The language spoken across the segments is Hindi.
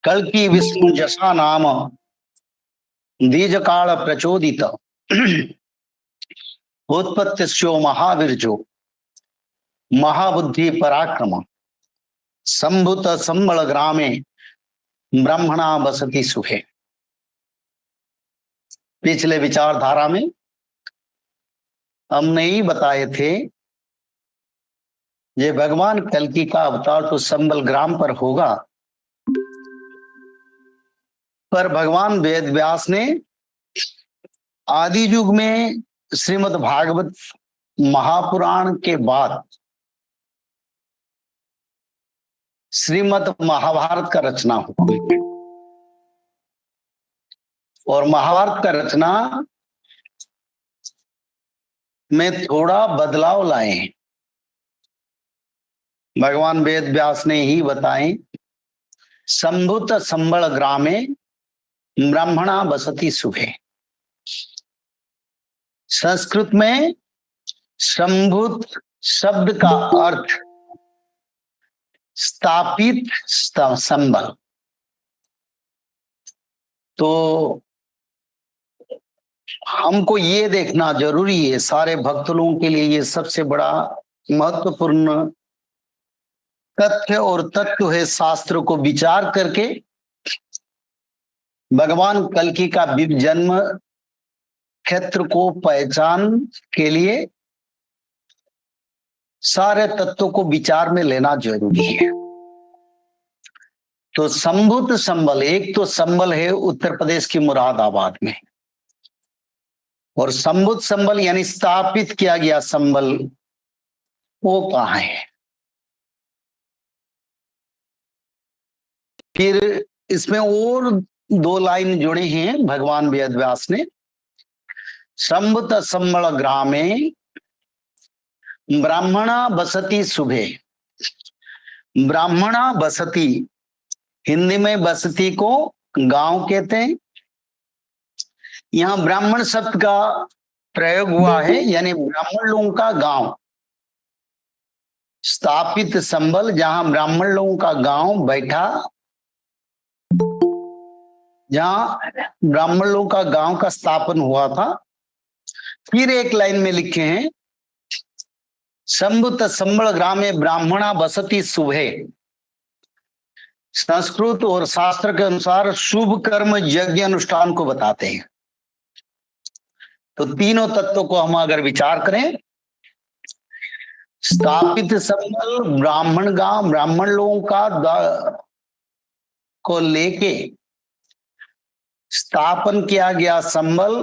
कल्कि विष्णु जसा नाम दीज काल प्रचोदित उत्पत्तिस्यो महावीर्यो महाबुद्धि पराक्रम संभुत संबल ग्रामे ब्रह्मणा बसती सुखे। पिछले विचारधारा में हमने ही बताए थे ये भगवान कल्कि का अवतार तो संबल ग्राम पर होगा, पर भगवान वेद व्यास ने आदि युग में श्रीमद् भागवत महापुराण के बाद श्रीमद् महाभारत का रचना हुआ और महाभारत का रचना में थोड़ा बदलाव लाए हैं। भगवान वेद व्यास ने ही बताए, संभुत संबल ग्रामे ब्राह्मणा बसती सुभे। संस्कृत में संभुत शब्द का अर्थ स्थापित संबल। तो हमको ये देखना जरूरी है, सारे भक्त लोगों के लिए ये सबसे बड़ा महत्वपूर्ण तथ्य और तत्व है। शास्त्र को विचार करके भगवान कल्कि का जन्म क्षेत्र को पहचान के लिए सारे तत्वों को विचार में लेना जरूरी है। तो संभुत संबल, एक तो संबल है उत्तर प्रदेश की मुरादाबाद में, और संभुत संबल यानी स्थापित किया गया संबल वो कहाँ है। फिर इसमें और दो लाइन जुड़े हैं भगवान वेद व्यास ने, संभुत संबल ग्रामे ब्राह्मणा बसती सुभे। ब्राह्मणा बसती, हिंदी में बसती को गांव कहते हैं। यहां ब्राह्मण शब्द का प्रयोग हुआ है, यानी ब्राह्मण लोगों का गांव। स्थापित संबल, जहां ब्राह्मण लोगों का गांव बैठा, जहां ब्राह्मण लोगों का गांव का स्थापन हुआ था। फिर एक लाइन में लिखे हैं, संभुत संबल ग्रामे ब्राह्मणा बसती सुभे। संस्कृत और शास्त्र के अनुसार शुभ कर्म यज्ञ अनुष्ठान को बताते हैं। तो तीनों तत्वों को हम अगर विचार करें, स्थापित संबल, ब्राह्मण गांव, ब्राह्मण लोगों का को लेके स्थापन किया गया संबल,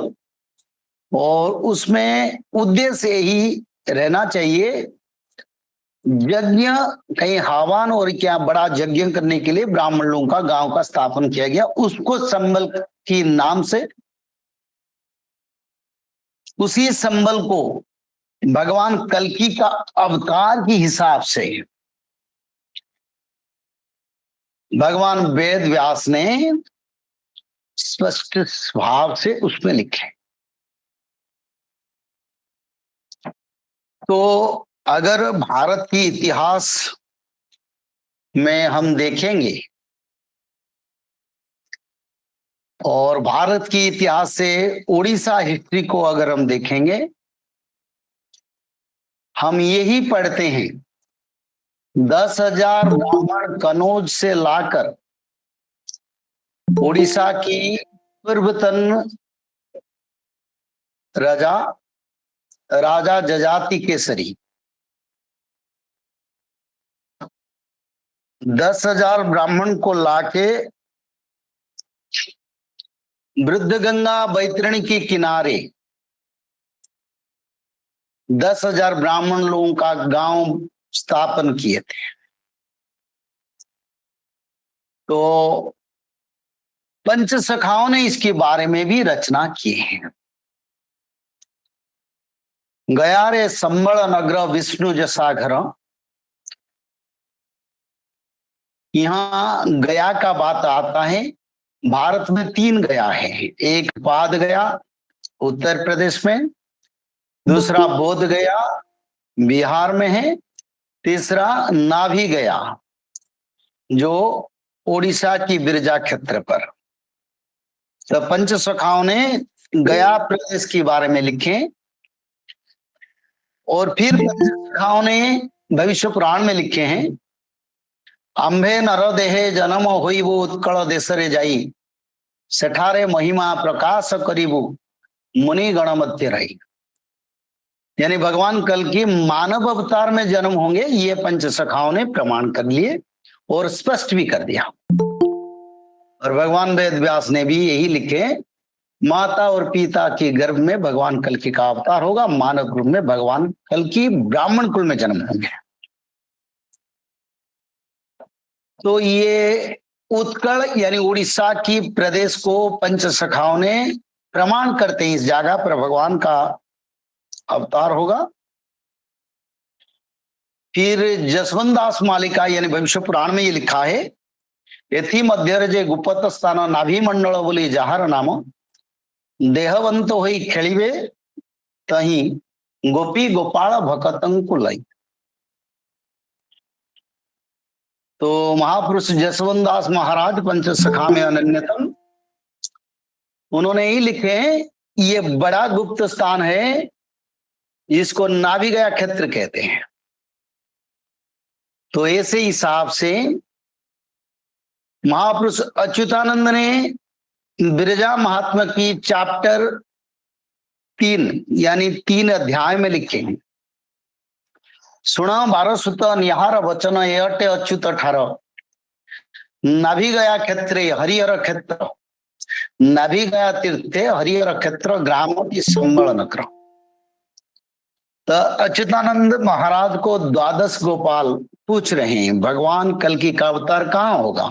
और उसमें उद्देश्य ही रहना चाहिए यज्ञ, कहीं हवन और क्या बड़ा यज्ञ करने के लिए ब्राह्मण लोगों का गांव का स्थापन किया गया। उसको संबल के नाम से, उसी संबल को भगवान कल्कि का अवतार के हिसाब से भगवान वेद व्यास ने स्पष्ट भाव से उसमें लिखे। तो अगर भारत की इतिहास में हम देखेंगे और भारत की इतिहास से उड़ीसा हिस्ट्री को अगर हम देखेंगे, हम यही पढ़ते हैं 10,000 ब्राह्मण कनौज से लाकर उड़ीसा की पूर्वतन राजा जजाति केसरी 10,000 ब्राह्मण को लाके वृद्ध गंगा बैतरणी के किनारे 10,000 ब्राह्मण लोगों का गांव स्थापन किए थे। तो पंच सखाओं ने इसके बारे में भी रचना की है। गया रे संबल नगर विष्णु जसा घर। यहां गया का बात आता है। भारत में 3 गया है, एक पाद गया उत्तर प्रदेश में, दूसरा बोध गया बिहार में है, तीसरा नाभि गया जो ओडिशा की बिरजा क्षेत्र पर। तो पंच सखाओं ने गया प्रदेश के बारे में लिखे और फिर पंच सखाओं ने भविष्य पुराण में लिखे हैं, आंबे नर देहे जन्म होई वो उत्कल देशरे जाई, सेठारे महिमा प्रकाश करीबू मुनि गण मध्य रही। यानी भगवान कल की मानव अवतार में जन्म होंगे, ये पंच सखाओं ने प्रमाण कर लिए और स्पष्ट भी कर दिया। और भगवान वेद व्यास ने भी यही लिखे, माता और पिता के गर्भ में भगवान कल्कि का अवतार होगा, मानव रूप में भगवान कल्कि ब्राह्मण कुल में जन्म होंगे। तो ये उत्कल यानी उड़ीसा की प्रदेश को पंच सखाओं ने प्रमाण करते इस जगह पर भगवान का अवतार होगा। फिर जसवंत दास मालिका यानी भविष्य पुराण में ये लिखा है, यथि मध्य जे गुप्त स्थान नाभि मंडल बोली जहार नाम, देहवंत होई खेलिबे तही गोपी गोपाल भकतंकु लई। तो महापुरुष जसवंत दास महाराज पंच सखा में अनन्यतम, उन्होंने ही लिखे हैं, ये बड़ा गुप्त स्थान है जिसको नाभि गया क्षेत्र कहते हैं। तो ऐसे हिसाब से महापुरुष अच्युतानंद ने बिरजा महात्मा की चैप्टर 3 यानी 3 अध्याय में लिखे हैं, सुना 12 सुत निहार वचन एटे अच्युत ठार, नाभि गया क्षेत्रे हरिहर क्षेत्र, नाभि गया तीर्थे हरिहर क्षेत्र, ग्राम की संबल नक्र। तो अच्युतानंद महाराज को द्वादश गोपाल पूछ रहे हैं, भगवान कल्कि का अवतार कहाँ होगा,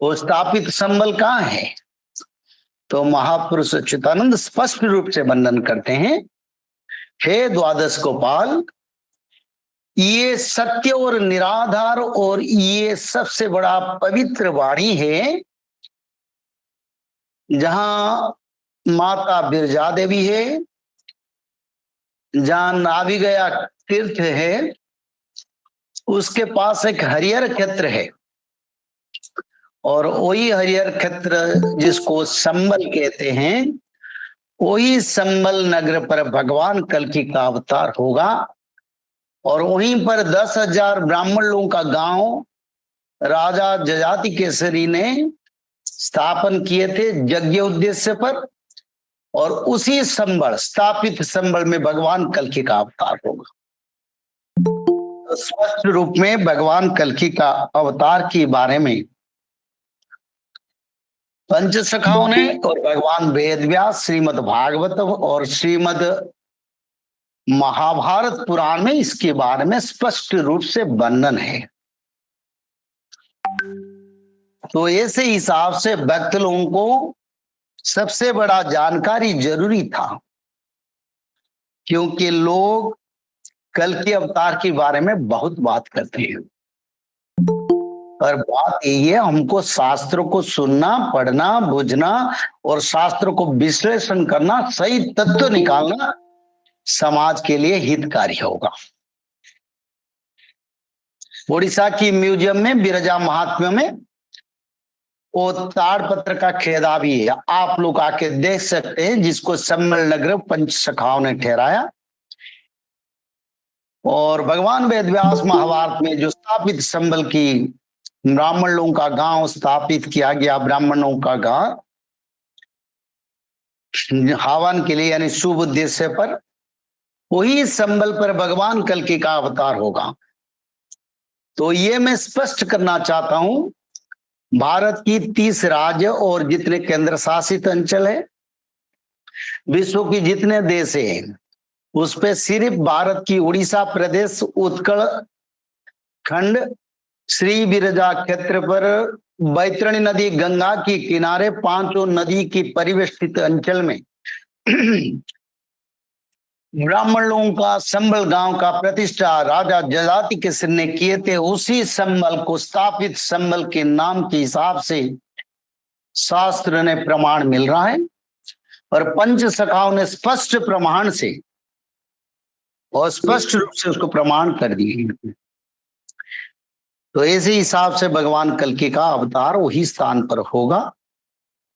वो स्थापित संबल कहाँ है। तो महापुरुष अच्युतानंद स्पष्ट रूप से वर्णन करते हैं, हे द्वादश गोपाल, ये सत्य और निराधार और ये सबसे बड़ा पवित्र वाणी है, जहां माता बिरजा देवी है, जहां नाभि गया तीर्थ है, उसके पास एक हरिहर क्षेत्र है और वही हरिहर क्षेत्र जिसको संबल कहते हैं, वही संबल नगर पर भगवान कल्कि का अवतार होगा। और वहीं पर 10,000 ब्राह्मण लोगों का गांव राजा जजाति केसरी ने स्थापन किए थे यज्ञ उद्देश्य पर, और उसी संबल स्थापित संबल में भगवान कल्कि का अवतार होगा। तो स्पष्ट रूप में भगवान कल्कि का अवतार के बारे में पंच सखाओं ने और भगवान वेद व्यास श्रीमद् भागवत और श्रीमद् महाभारत पुराण में इसके बारे में स्पष्ट रूप से वर्णन है। तो ऐसे हिसाब से भक्त लोगों को सबसे बड़ा जानकारी जरूरी था, क्योंकि लोग कल्कि अवतार के बारे में बहुत बात करते हैं। पर बात यही है, हमको शास्त्रों को सुनना, पढ़ना, बुझना और शास्त्रों को विश्लेषण करना, सही तत्व निकालना समाज के लिए हितकारी होगा। उड़ीसा की म्यूजियम में बिरजा महात्म्य में वो ताड़पत्र का खेदा भी है, आप लोग आके देख सकते हैं, जिसको संबल नगर पंच सखाओं ने ठहराया। और भगवान वेद व्यास महाभारत में जो स्थापित संबल की ब्राह्मण लोगों का गांव स्थापित किया गया, ब्राह्मणों का गांव हवन के लिए यानी शुभ उद्देश्य पर, वही संबल पर भगवान कल्कि का अवतार होगा। तो ये मैं स्पष्ट करना चाहता हूं, भारत की 30 राज्य और जितने केंद्र शासित अंचल है, विश्व की जितने देश है, उस पे सिर्फ भारत की उड़ीसा प्रदेश उत्कल खंड श्री बिरजा क्षेत्र पर बैतरणी नदी गंगा के किनारे 5 नदी की परिवेष्टित अंचल में ब्राह्मण लोगों का संबल गांव का प्रतिष्ठा राजा जजाति केसरी ने किए थे। उसी संबल को स्थापित संबल के नाम के हिसाब से शास्त्र ने प्रमाण मिल रहा है, और पंच सखाओं ने स्पष्ट प्रमाण से और स्पष्ट रूप से उसको प्रमाण कर दिए। तो ऐसे हिसाब से भगवान कल्कि का अवतार वही स्थान पर होगा